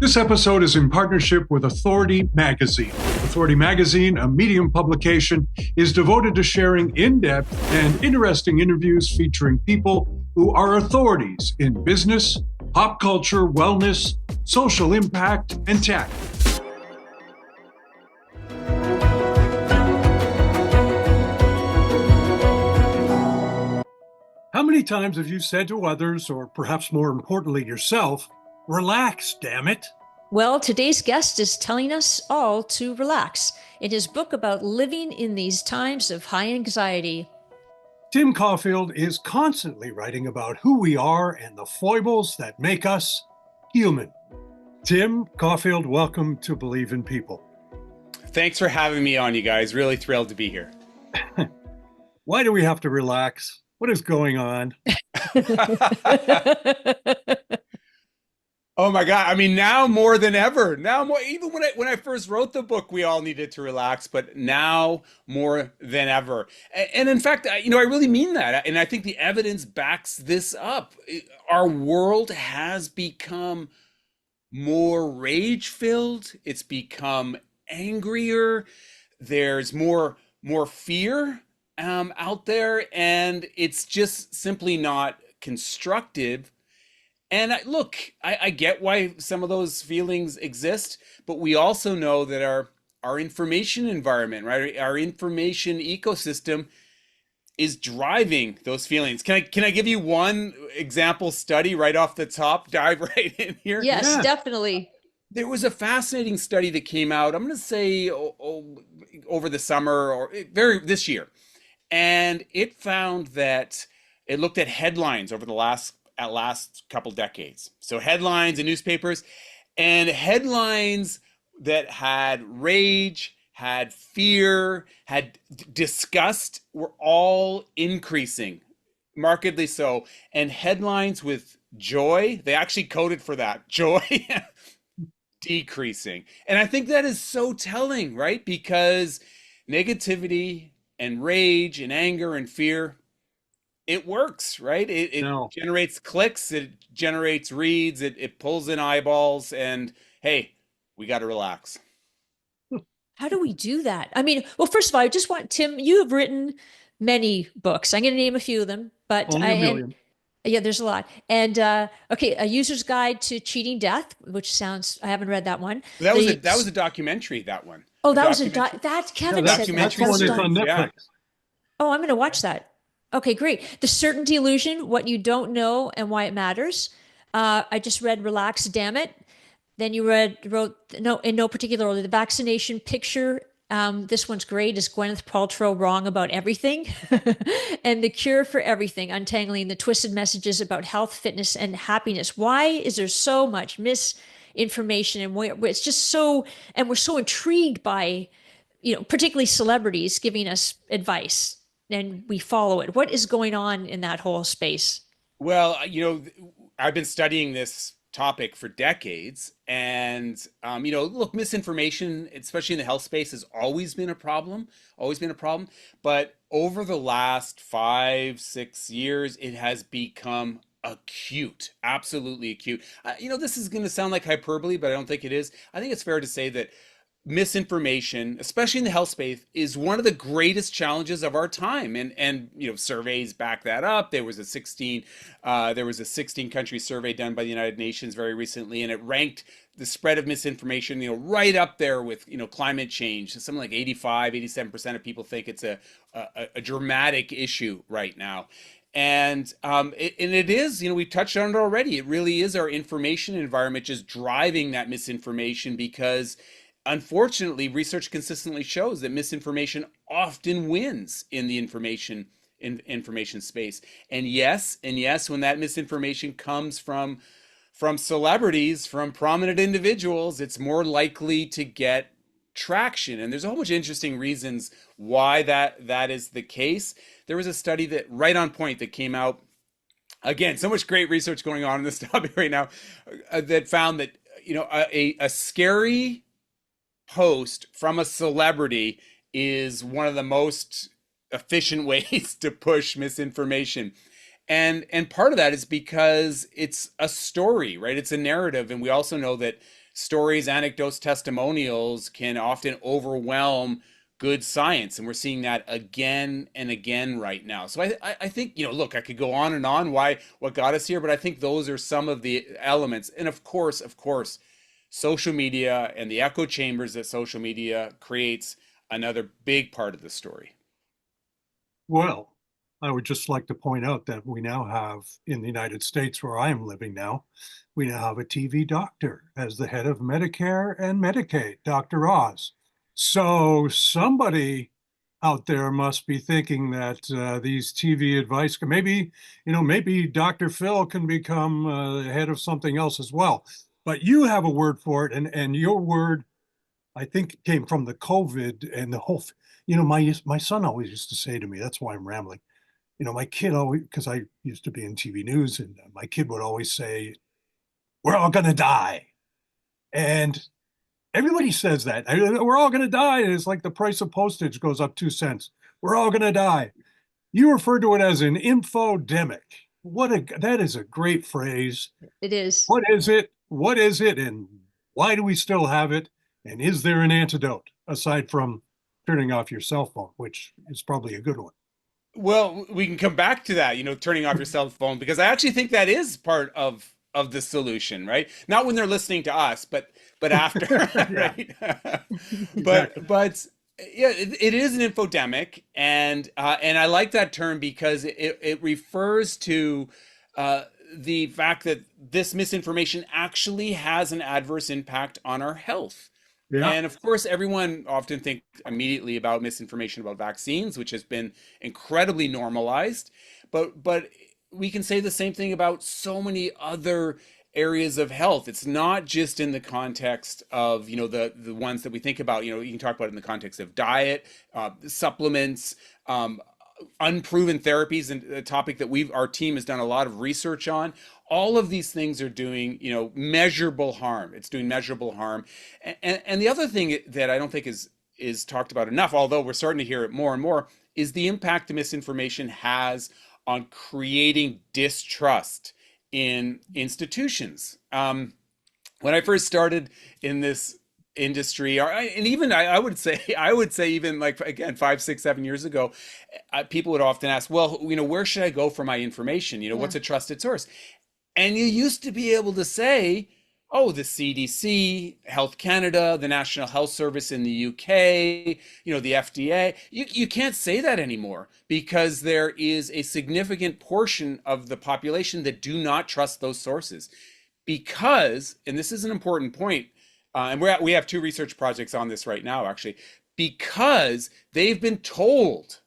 This episode is in partnership with Authority Magazine. Authority Magazine, a Medium publication, is devoted to sharing in-depth and interesting interviews featuring people who are authorities in business, pop culture, wellness, social impact, and tech. How many times have you said to others, or perhaps more importantly yourself, relax, damn it? Well, today's guest is telling us all to relax in his book about living in these times of high anxiety. Tim Caulfield is constantly writing about who we are and the foibles that make us human. Tim Caulfield, welcome to Believe in People. Thanks for having me on, you guys. Really thrilled to be here. Why do we have to relax? What is going on? Oh my God. I mean, now more than ever. Now more, even when I first wrote the book, we all needed to relax, but now more than ever. And in fact, I really mean that. And I think the evidence backs this up. Our world has become more rage-filled. It's become angrier. There's more fear out there, and it's just simply not constructive. And I get why some of those feelings exist, but we also know that our information environment, right, our information ecosystem is driving those feelings. Can I give you one example study right off the top? Dive right in here. Yes, definitely. There was a fascinating study that came out, I'm going to say over the summer or this year. And it found that it looked at headlines over the last couple decades. So headlines in newspapers, and headlines that had rage, had fear, had disgust were all increasing, markedly so. And headlines with joy, they actually coded for that, joy, decreasing. And I think that is so telling, right? Because negativity and rage and anger and fear, it works, right? It generates clicks, it generates reads, it pulls in eyeballs, and hey, we got to relax. How do we do that? I mean, well, first of all, I just want, Tim, you have written many books. I'm going to name a few of them, but Only a million. Yeah, there's a lot. And okay, A User's Guide to Cheating Death, which sounds, I haven't read that one. That was a documentary, that one. Oh, that was that Kevin said that's the one that's on Netflix. Yeah. Oh, I'm going to watch that. Okay, great. The Certainty Illusion, What You Don't Know and Why It Matters. I just read Relax, Damn It. Then you wrote, no, in no particular order, The Vaccination Picture. This one's great. Is Gwyneth Paltrow wrong about everything? And The Cure for Everything, Untangling the Twisted Messages about Health, Fitness, and Happiness. Why is there so much misinformation? And it's just so, and we're so intrigued by, particularly celebrities giving us advice, and we follow it. What is going on in that whole space? Well, I've been studying this topic for decades, and look, misinformation, especially in the health space, has always been a problem, but over the last 5-6 years it has become acute, absolutely acute. This is going to sound like hyperbole, but I don't think it is. I think it's fair to say that misinformation, especially in the health space, is one of the greatest challenges of our time, and surveys back that up. There was a 16 country survey done by the United Nations very recently, and it ranked the spread of misinformation right up there with climate change. Something like 87% of people think it's a dramatic issue right now. And it is, we've touched on it already. It really is our information environment just driving that misinformation, because unfortunately, research consistently shows that misinformation often wins in the information space. And yes, when that misinformation comes from celebrities, from prominent individuals, it's more likely to get traction. And there's a whole bunch of interesting reasons why that is the case. There was a study that right on point that came out, again, so much great research going on in this topic right now, that found that a scary post from a celebrity is one of the most efficient ways to push misinformation. And part of that is because it's a story, right? It's a narrative. And we also know that stories, anecdotes, testimonials can often overwhelm good science, and we're seeing that again and again right now. So I think, look, I could go on and on why what got us here, but I think those are some of the elements. And of course, social media and the echo chambers that social media creates another big part of the story. Well, I would just like to point out that we now have, in the United States, where I am living now, we now have a TV doctor as the head of Medicare and Medicaid, Dr. Oz. So somebody out there must be thinking that these TV advice, maybe, maybe Dr. Phil can become head of something else as well. But you have a word for it, and your word, I think, came from the COVID and the whole. My son always used to say to me, that's why I'm rambling. My kid always, because I used to be in TV news, and my kid would always say, "We're all gonna die," and everybody says that. We're all gonna die, and it's like the price of postage goes up 2 cents. We're all gonna die. You refer to it as an infodemic. That is a great phrase. It is. What is it? What is it? And why do we still have it? And is there an antidote aside from turning off your cell phone, which is probably a good one? Well, we can come back to that, turning off your cell phone, because I actually think that is part of the solution, right? Not when they're listening to us, but after, Yeah, right? exactly. But yeah, it is an infodemic, and I like that term because it refers to the fact that this misinformation actually has an adverse impact on our health. Yeah. And of course, everyone often thinks immediately about misinformation about vaccines, which has been incredibly normalized. But we can say the same thing about so many other areas of health. It's not just in the context of, the ones that we think about. You can talk about it in the context of diet, supplements, unproven therapies, and a topic that our team has done a lot of research on. All of these things are doing, measurable harm. It's doing measurable harm. And the other thing that I don't think is talked about enough, although we're starting to hear it more and more, is the impact the misinformation has on creating distrust in institutions. When I first started in this industry, and even I would say even like, again, 5, 6, 7 years ago, people would often ask, well, where should I go for my information? Yeah. What's a trusted source? And you used to be able to say, oh, the CDC, Health Canada, the National Health Service in the UK, the FDA. You can't say that anymore because there is a significant portion of the population that do not trust those sources. Because, and this is an important point, and we have 2 research projects on this right now, actually, because they've been told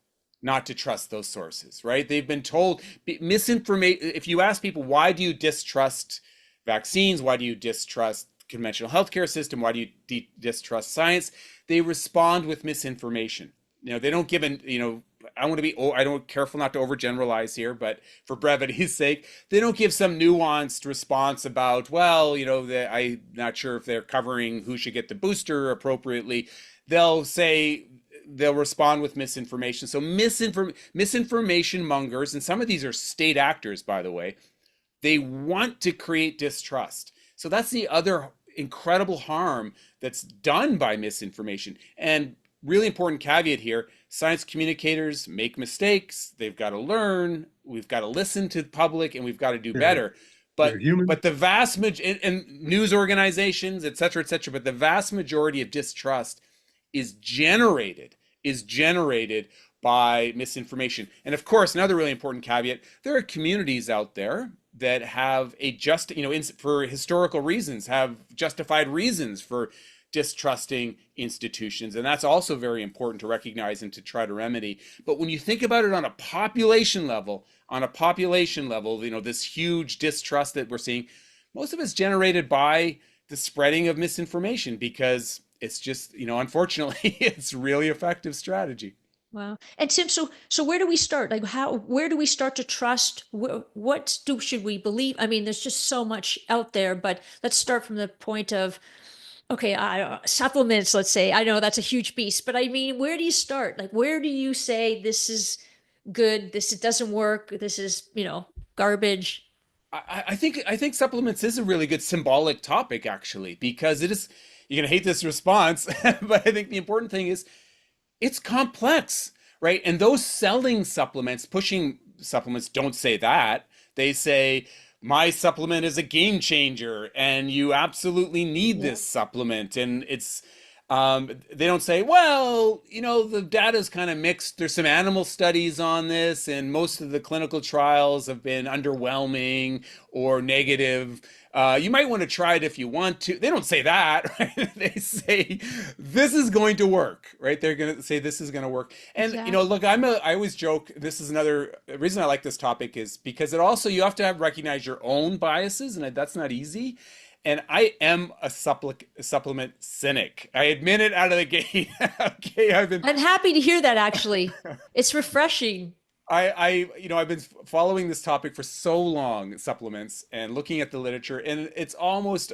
not to trust those sources, right? They've been told misinformation. If you ask people, why do you distrust vaccines? Why do you distrust conventional healthcare system? Why do you distrust science? They respond with misinformation. They don't give I want to be, I don't careful not to overgeneralize here, but for brevity's sake, they don't give some nuanced response about, well, I'm not sure if they're covering who should get the booster appropriately. They'll respond with misinformation. So misinformation mongers, and some of these are state actors, by the way, they want to create distrust. So that's the other incredible harm that's done by misinformation. And really important caveat here, science communicators make mistakes. They've got to learn. We've got to listen to the public, and we've got to do They're, better. they're human. But the vast majority, and news organizations, et cetera, but the vast majority of distrust is generated by misinformation. And of course, another really important caveat, there are communities out there that have for historical reasons, have justified reasons for distrusting institutions. And that's also very important to recognize and to try to remedy. But when you think about it on a population level, this huge distrust that we're seeing, most of it's generated by the spreading of misinformation, because it's just, unfortunately, it's really effective strategy. Wow. And Tim, so where do we start? Like where do we start to trust? Should we believe? I mean, there's just so much out there, but let's start from the point of, okay, supplements, let's say. I know that's a huge beast, but I mean, where do you start? Like, where do you say this is good, this doesn't work, this is, garbage? I think supplements is a really good symbolic topic actually, because it is, you're gonna hate this response, but I think the important thing is it's complex, right? And those selling supplements, pushing supplements don't say that. They say, my supplement is a game changer and you absolutely need Yeah. this supplement. And they don't say, well, the data is kind of mixed. There's some animal studies on this, and most of the clinical trials have been underwhelming or negative. You might want to try it if you want to. They don't say that, right? They say this is going to work, right? They're going to say this is going to work. And Exactly. look, I always joke. This is another reason I like this topic is because it also you have to recognize your own biases, and that's not easy. And I am a supplement cynic. I admit it out of the gate. Okay, I'm happy to hear that actually. It's refreshing. I've been following this topic for so long, supplements, and looking at the literature, and it almost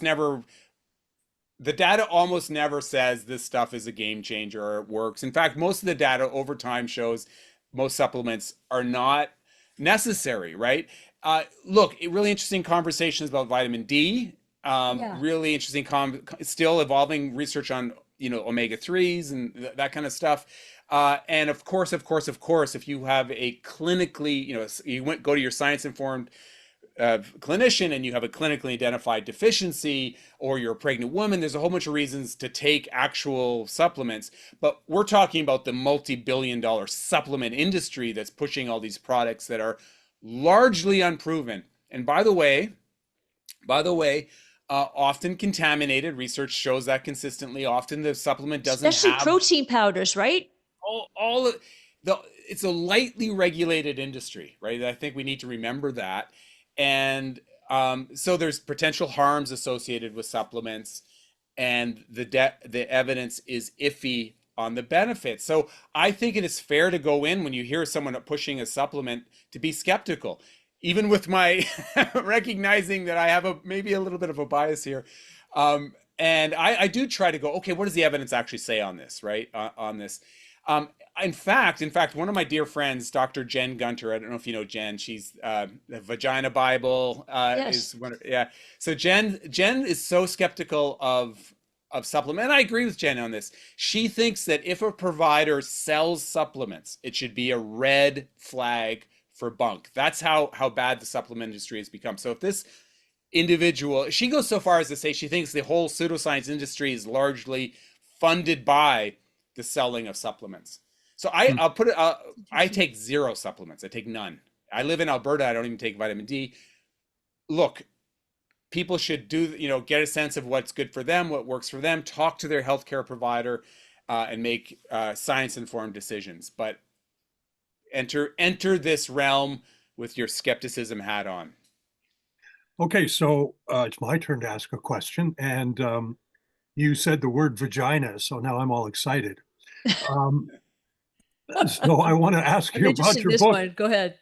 never, the data almost never says this stuff is a game changer or it works. In fact, most of the data over time shows most supplements are not necessary, right? Look, really interesting conversations about vitamin D. Yeah. Really interesting, still evolving research on omega 3s and that kind of stuff. And of course, if you have a clinically, go to your science informed clinician and you have a clinically identified deficiency, or you're a pregnant woman, there's a whole bunch of reasons to take actual supplements. But we're talking about the multi-billion-dollar supplement industry that's pushing all these products that are largely unproven. And by the way, often contaminated. Research shows that consistently. Often the supplement doesn't Especially have protein powders, right? all of the. It's a lightly regulated industry, right? I think we need to remember that. And so there's potential harms associated with supplements, and the evidence is iffy on the benefits. So I think it is fair to go in when you hear someone pushing a supplement to be skeptical, even with my recognizing that I have maybe a little bit of a bias here. And I do try to go, okay, what does the evidence actually say on this, right? On this. Um, in fact, one of my dear friends, Dr. Jen Gunter, I don't know if you know Jen. She's the Vagina Bible Yes. is one. Yeah. So Jen is so skeptical of supplement. And I agree with Jen on this. She thinks that if a provider sells supplements, it should be a red flag for bunk. That's how bad the supplement industry has become. So if this individual, she goes so far as to say she thinks the whole pseudoscience industry is largely funded by the selling of supplements. So Hmm. I'll put it. I take zero supplements. I take none. I live in Alberta. I don't even take vitamin D. Look, people should get a sense of what's good for them, what works for them. Talk to their healthcare provider, and make science informed decisions. But enter this realm with your skepticism hat on. Okay, so it's my turn to ask a question, and you said the word vagina, so now I'm all excited. Um, so I want to ask I'm you interested about in your this book. one. Go ahead.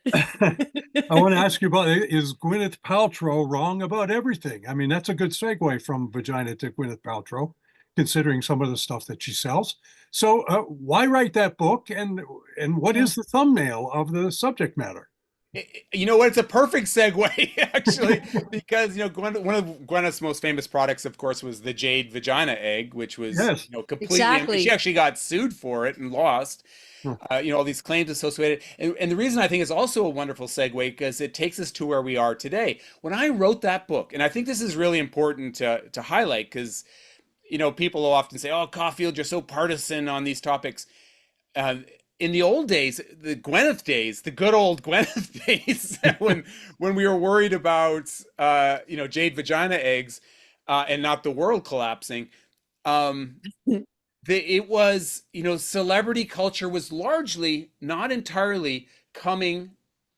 I want to ask you about, is Gwyneth Paltrow wrong about everything? I mean, that's a good segue from vagina to Gwyneth Paltrow, considering some of the stuff that she sells. So why write that book, and what Yeah. is the thumbnail of the subject matter? You know what? It's a perfect segue, actually, because one of Gwyneth's most famous products, of course, was the jade vagina egg, which was Yes. completely. She Exactly. actually got sued for it and lost. Hmm. All these claims associated, and the reason I think is also a wonderful segue because it takes us to where we are today. When I wrote that book, and I think this is really important to highlight because people will often say, "Oh, Caulfield, you're so partisan on these topics." Uh, in the old days, the Gwyneth days, the good old Gwyneth days, when we were worried about jade vagina eggs and not the world collapsing, um, it was celebrity culture was largely, not entirely, coming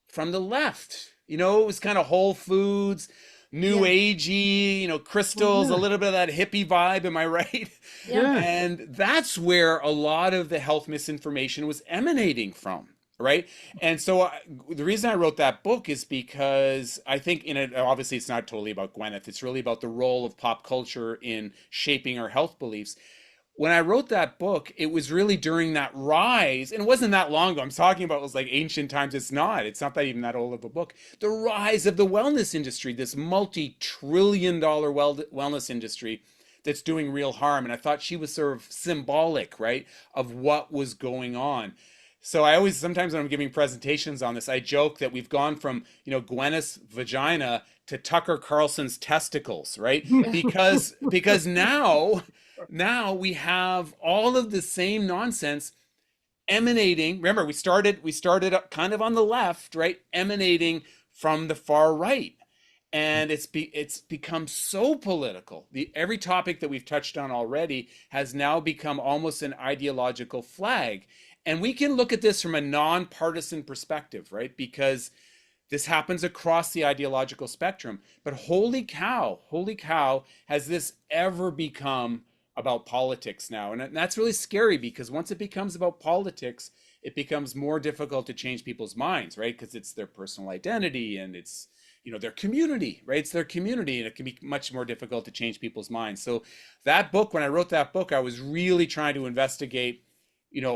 from the left. It was kind of Whole Foods, new Yeah. agey, Oh, crystals, a yeah. little bit of that hippie vibe. Am I right? Yeah. Yeah. And that's where a lot of the health misinformation was emanating from, right? And so the reason I wrote that book is because I think in it, obviously, it's not totally about Gwyneth. It's really about the role of pop culture in shaping our health beliefs. when I wrote that book, it was really during that rise, and it wasn't that long ago. I'm talking about, it was like ancient times. It's not that even that old of a book. The rise of the wellness industry, this multi-trillion-dollar wellness industry that's doing real harm. And I thought she was sort of symbolic, right, of what was going on. So I always, sometimes when I'm giving presentations on this, I joke that we've gone from, Gwyneth's vagina to Tucker Carlson's testicles, right? Because now we have all of the same nonsense emanating. Remember, we started up kind of on the left, right? Emanating from the far right. And it's become so political. Every topic that we've touched on already has now become almost an ideological flag. And we can look at this from a nonpartisan perspective, right? Because this happens across the ideological spectrum. But holy cow, has this ever become about politics now? And that's really scary, because once it becomes about politics, it becomes more difficult to change people's minds, right? Because it's their personal identity, and it's, their community, right? It's their community, and it can be much more difficult to change people's minds. So that book, when I wrote that book, I was really trying to investigate,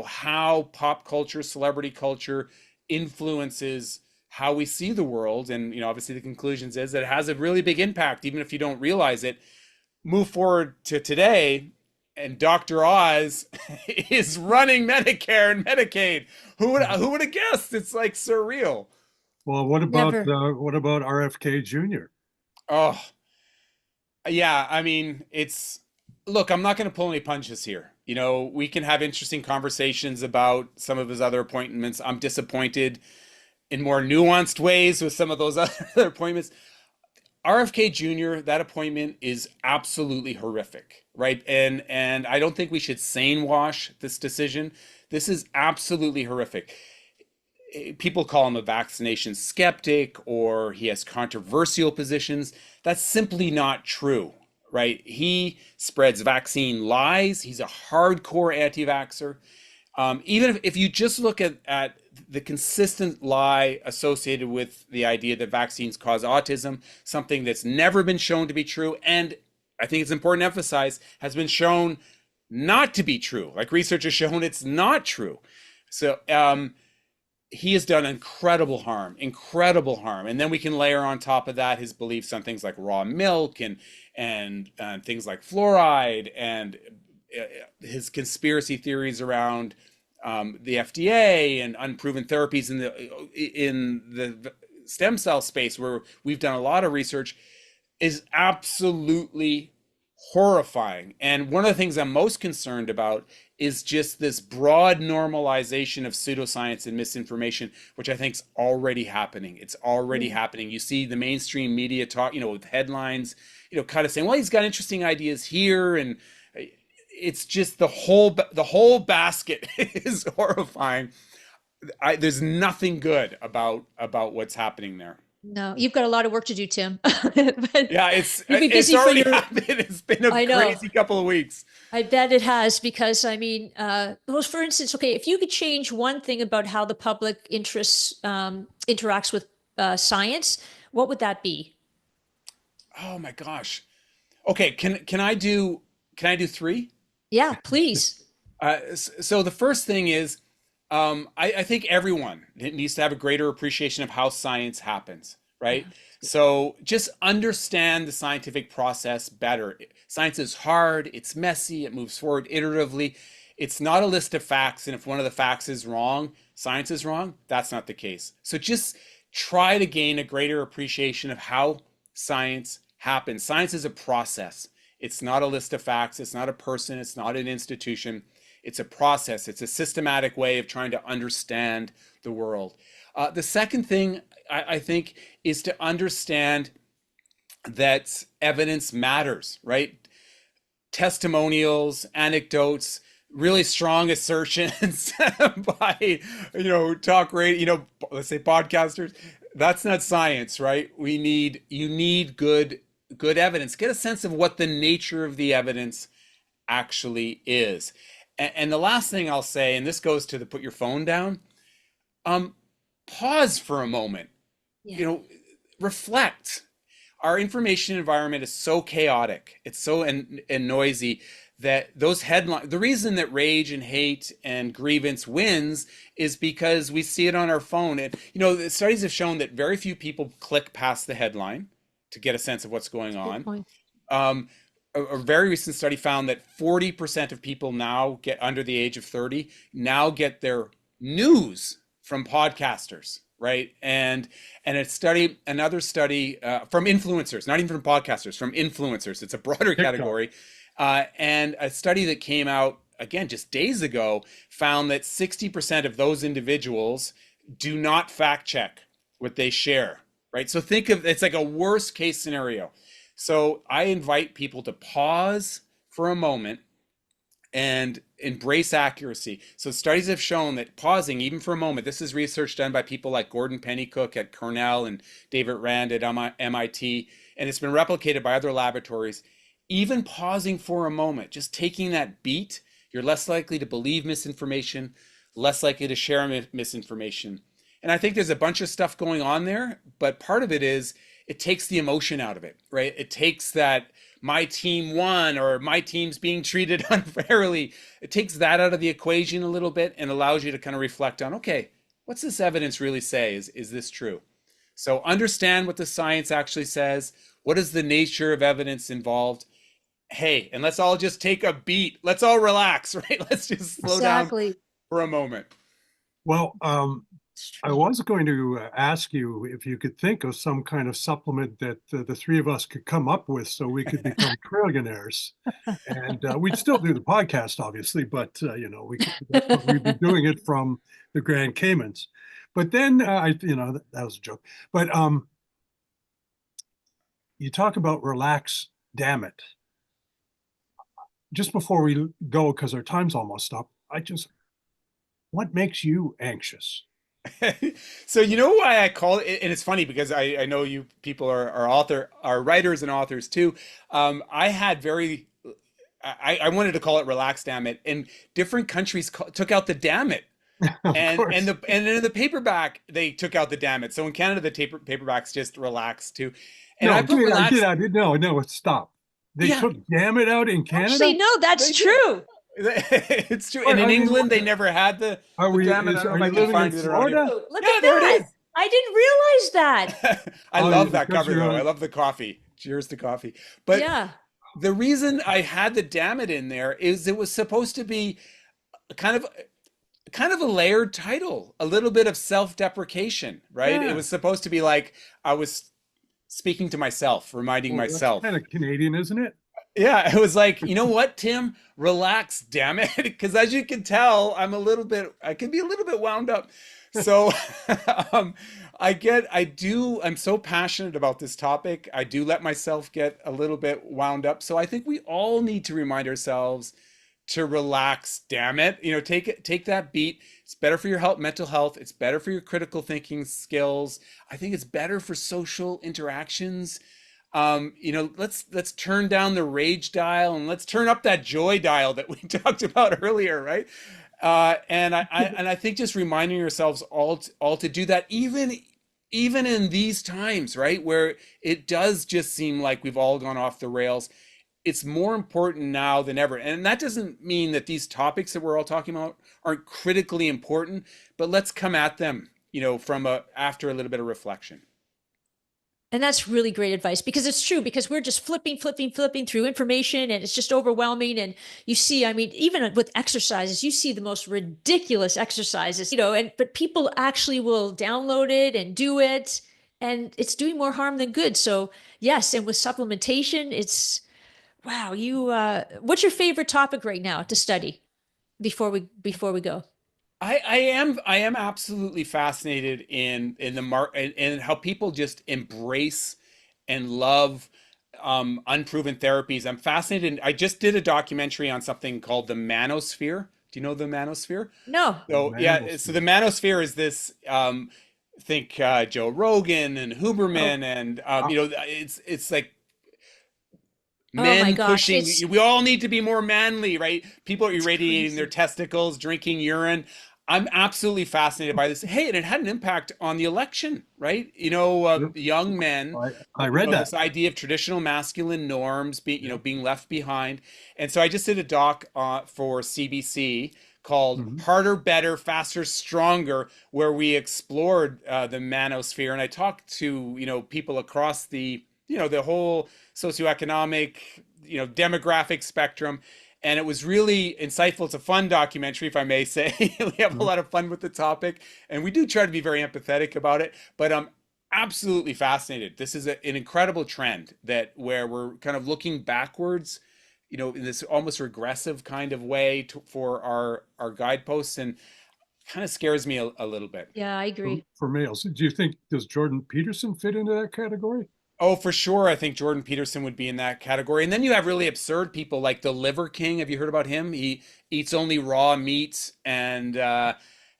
how pop culture, celebrity culture influences how we see the world. And, obviously the conclusions is that it has a really big impact, even if you don't realize it. Move forward to today, and Dr. Oz is running Medicare and Medicaid. Who would have guessed? It's like surreal. Well, what about RFK Jr.? Oh, yeah. I mean, look, I'm not going to pull any punches here. We can have interesting conversations about some of his other appointments. I'm disappointed in more nuanced ways with some of those other appointments. RFK Jr., that appointment is absolutely horrific, right? And I don't think we should sane wash this decision. This is absolutely horrific. People call him a vaccination skeptic, or he has controversial positions. That's simply not true, right? He spreads vaccine lies. He's a hardcore anti-vaxxer. Even if you just look at the consistent lie associated with the idea that vaccines cause autism, something that's never been shown to be true, and I think it's important to emphasize, has been shown not to be true. Like, research has shown it's not true. So he has done incredible harm. And then we can layer on top of that his beliefs on things like raw milk and things like fluoride, and his conspiracy theories around the FDA and unproven therapies in the stem cell space, where we've done a lot of research, is absolutely horrifying. And one of the things I'm most concerned about is just this broad normalization of pseudoscience and misinformation, which I think is already happening. It's already happening. You see the mainstream media talk, with headlines, kind of saying, well, he's got interesting ideas here, and it's just the whole basket is horrifying. There's nothing good about what's happening there. No, you've got a lot of work to do, Tim. But yeah, you'll be busy already happened. It's been a crazy couple of weeks. I bet it has, because I mean, well, for instance, okay, if you could change one thing about how the public interest interacts with science, what would that be? Oh my gosh. Okay, can I do three? Yeah, please. So the first thing is, I think everyone needs to have a greater appreciation of how science happens, right? So just understand the scientific process better. Science is hard, it's messy, it moves forward iteratively. It's not a list of facts, and if one of the facts is wrong, science is wrong. That's not the case. So just try to gain a greater appreciation of how science happens. Science is a process. It's not a list of facts. It's not a person. It's not an institution. It's a process. It's a systematic way of trying to understand the world. The second thing I think is to understand that evidence matters, right? Testimonials, anecdotes, really strong assertions by, talk radio, let's say podcasters. That's not science, right? You need good evidence. Get a sense of what the nature of the evidence actually is. And the last thing I'll say, and this goes to the put your phone down, pause for a moment. Yeah. Reflect. Our information environment is so chaotic, it's so and noisy, that those headlines, the reason that rage and hate and grievance wins is because we see it on our phone. And, the studies have shown that very few people click past the headline to get a sense of what's going Good on. point. A very recent study found that 40% of people now get under the age of 30 now get their news from podcasters, right? And another study from influencers, not even from podcasters, from influencers. It's a broader TikTok. category. And a study that came out again just days ago found that 60% of those individuals do not fact check what they share, right? So think of it's like a worst case scenario. So I invite people to pause for a moment and embrace accuracy. So studies have shown that pausing, even for a moment, this is research done by people like Gordon Pennycook at Cornell and David Rand at MIT, and it's been replicated by other laboratories. Even pausing for a moment, just taking that beat, you're less likely to believe misinformation, less likely to share misinformation. And I think there's a bunch of stuff going on there, but part of it is it takes the emotion out of it, right? It takes that my team won or my team's being treated unfairly. It takes that out of the equation a little bit and allows you to kind of reflect on, okay, what's this evidence really say? Is this true? So understand what the science actually says. What is the nature of evidence involved? Hey, and let's all just take a beat. Let's all relax, right? Let's just slow down for a moment. Well, I was going to ask you if you could think of some kind of supplement that the three of us could come up with so we could become trillionaires. And we'd still do the podcast, obviously, but, we'd be doing it from the Grand Caymans. But then, that was a joke. But you talk about relax, damn it. Just before we go, because our time's almost up, what makes you anxious? So you know why I call it, and it's funny because I know you people are writers and authors too. I wanted to call it relax, damn it, and different countries took out the damn it. And in the paperback they took out the damn it. So in Canada the paperbacks just relax too. And No, I put relax. No, stop. They took damn it out in Canada? Actually, no, that's true. It's true. And in England, they never had the damn it. I don't know if I can find it around here. Look at that. I didn't realize that. I love that cover, though. I love the coffee. Cheers to coffee. But yeah, the reason I had the damn it in there is it was supposed to be kind of a layered title, a little bit of self-deprecation, right? Yeah. It was supposed to be like I was speaking to myself, reminding myself. That's kind of Canadian, isn't it? Yeah, it was like, you know what, Tim? Relax, damn it. Because as you can tell, I can be a little bit wound up. So I'm so passionate about this topic. I do let myself get a little bit wound up. So I think we all need to remind ourselves to relax, damn it. Take that beat. It's better for your mental health. It's better for your critical thinking skills. I think it's better for social interactions. Let's turn down the rage dial and let's turn up that joy dial that we talked about earlier, right? And I think just reminding yourselves all to do that, even in these times, right, where it does just seem like we've all gone off the rails. It's more important now than ever. And that doesn't mean that these topics that we're all talking about aren't critically important, but let's come at them, after a little bit of reflection. And that's really great advice because it's true, because we're just flipping through information and it's just overwhelming. And you see, I mean, even with exercises, you see the most ridiculous exercises, but people actually will download it and do it, and it's doing more harm than good. So yes. And with supplementation, it's, wow. What's your favorite topic right now to study before we go? I am absolutely fascinated in how people just embrace and love unproven therapies. I'm fascinated. I just did a documentary on something called the manosphere. Do you know the manosphere? No. So so the manosphere is this. Think Joe Rogan and Huberman and it's like men pushing. We all need to be more manly, right? People are irradiating their testicles, drinking urine. I'm absolutely fascinated by this. Hey, and it had an impact on the election, right? Yep. Young men, I read that. this idea of traditional masculine norms being left behind. And so I just did a doc for CBC called Mhm. Harder, Better, Faster, Stronger, where we explored the manosphere. And I talked to, people across the whole socioeconomic, demographic spectrum. And it was really insightful. It's a fun documentary, if I may say. We have a Mhm. lot of fun with the topic, and we do try to be very empathetic about it. But I'm absolutely fascinated. This is an incredible trend that where we're kind of looking backwards, in this almost regressive kind of way for our guideposts, and kind of scares me a little bit. Yeah, I agree. For males. Do you think, does Jordan Peterson fit into that category? Oh, for sure. I think Jordan Peterson would be in that category. And then you have really absurd people like the Liver King. Have you heard about him? He eats only raw meat, and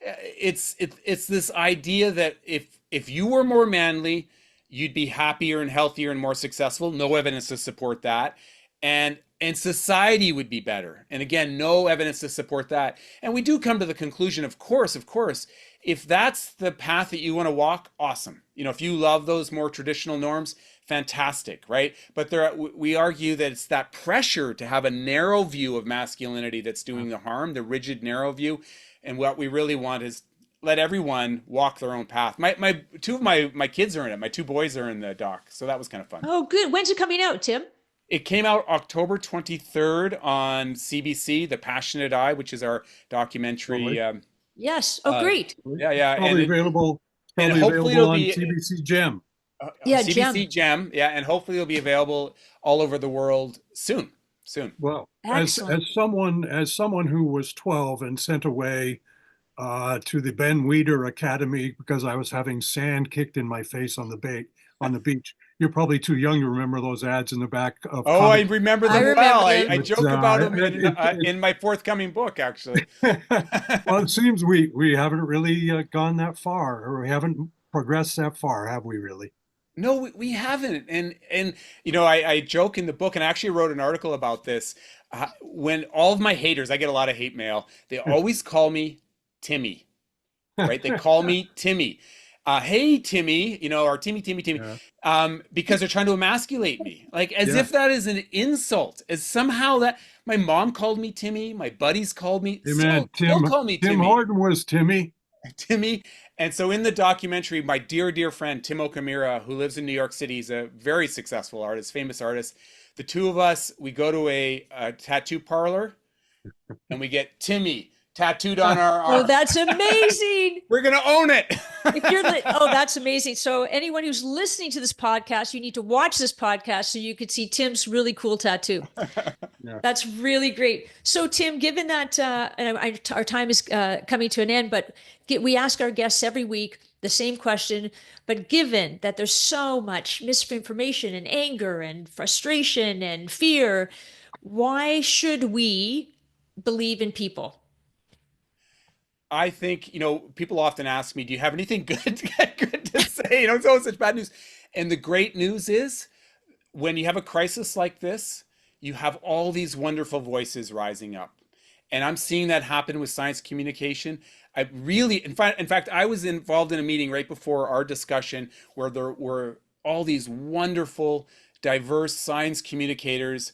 it's this idea that if you were more manly, you'd be happier and healthier and more successful. No evidence to support that. And society would be better. And again, no evidence to support that. And we do come to the conclusion, of course, if that's the path that you want to walk, awesome. If you love those more traditional norms, fantastic, right? But we argue that it's that pressure to have a narrow view of masculinity that's doing the harm, the rigid, narrow view. And what we really want is let everyone walk their own path. My two of my kids are in it. My two boys are in the doc, so that was kind of fun. Oh, good. When's it coming out, Tim? It came out October 23rd on CBC, The Passionate Eye, which is our documentary. Lovely. Yes. Oh, Uh, great. yeah, Probably available. and Probably hopefully available it'll on be CBC Gem. Yeah, CBC Gem. Gem, yeah, and hopefully it'll be available all over the world soon. Soon. Well, Excellent. as someone who was 12 and sent away to the Ben Weider Academy because I was having sand kicked in my face on the beach. You're probably too young to remember those ads in the back of Oh, I comic. remember I them remember well. them. I But joke about them it, in my forthcoming book, actually. well, it seems we haven't really gone that far, or we haven't progressed that far, have we really? No, we haven't. And I joke in the book, and I actually wrote an article about this. When all of my haters, I get a lot of hate mail, they always call me Timmy, right? They call me Timmy. Hey, Timmy, or Timmy, Yeah. because they're trying to emasculate me, like as Yeah. if that is an insult, as somehow that my mom called me Timmy, my buddies called me, Hey man, still call me Tim Timmy. Horton was Timmy. Timmy. And so in the documentary, my dear friend, Tim Okamura, who lives in New York City, he's a very successful artist, famous artist. The two of us, we go to a tattoo parlor and we get Timmy tattooed on our Oh, arm. that's amazing. We're going to own it. Oh, that's amazing. So anyone who's listening to this podcast, you need to watch this podcast so you could see Tim's really cool tattoo. Yeah. That's really great. So Tim, given that our time is coming to an end, but we ask our guests every week the same question, but given that there's so much misinformation and anger and frustration and fear, why should we believe in people? I think, people often ask me, do you have anything good to say? It's always such bad news. And the great news is when you have a crisis like this, you have all these wonderful voices rising up. And I'm seeing that happen with science communication. In fact, I was involved in a meeting right before our discussion where there were all these wonderful, diverse science communicators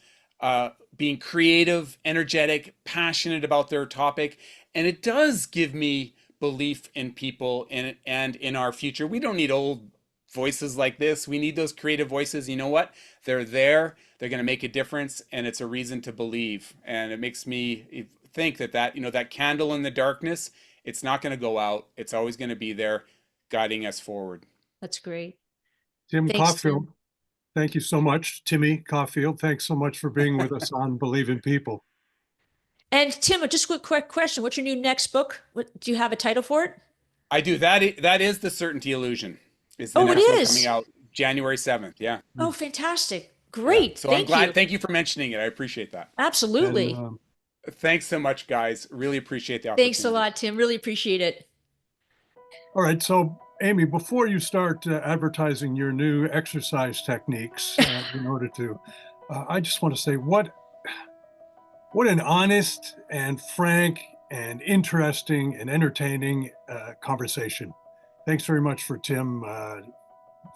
being creative, energetic, passionate about their topic. And it does give me belief in people and in our future. We don't need old voices like this. We need those creative voices. You know what? They're there. They're going to make a difference, and it's a reason to believe. And it makes me think that candle in the darkness, it's not going to go out. It's always going to be there, guiding us forward. That's great. Tim Thanks, Caulfield, Tim. thank you so much. Timmy Caulfield, thanks so much for being with us on Believe in People. And Tim, just a quick question. What's your new next book? Do you have a title for it? I do. That is The Certainty Illusion. Is the Oh, it next one is. coming out January 7th. Yeah. Oh, fantastic. Yeah. Great. So I'm Thank glad. you. Thank you for mentioning it. I appreciate that. Absolutely. And, Thanks so much, guys. Really appreciate the opportunity. Thanks a lot, Tim. Really appreciate it. all right, so Amy, before you start advertising your new exercise techniques in order to, I just want to say what an honest and frank and interesting and entertaining conversation. Thanks very much for Tim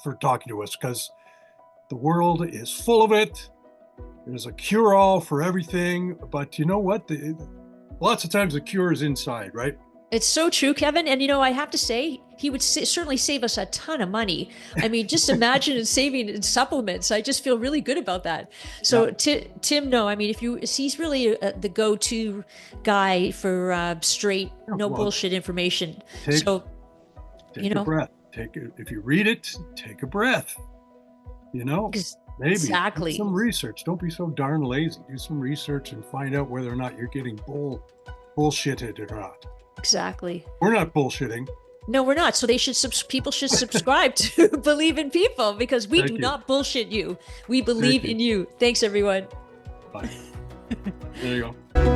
for talking to us, because the world is full of it. There's a cure-all for everything, but you know what? Lots of times the cure is inside, right? It's so true, Kevin. And, I have to say, he would certainly save us a ton of money. I mean, just imagine saving in supplements. I just feel really good about that. So Tim, no, I mean, he's really the go-to guy for straight, no bullshit information. Take a breath. If you read it, take a breath. Maybe exactly. Do some research. Don't be so darn lazy. Do some research and find out whether or not you're getting bullshitted or not. Exactly. We're not bullshitting. No, we're not. So people should subscribe to Believe in People, because we do not bullshit you. We believe in you. Thanks, everyone. Bye. There you go.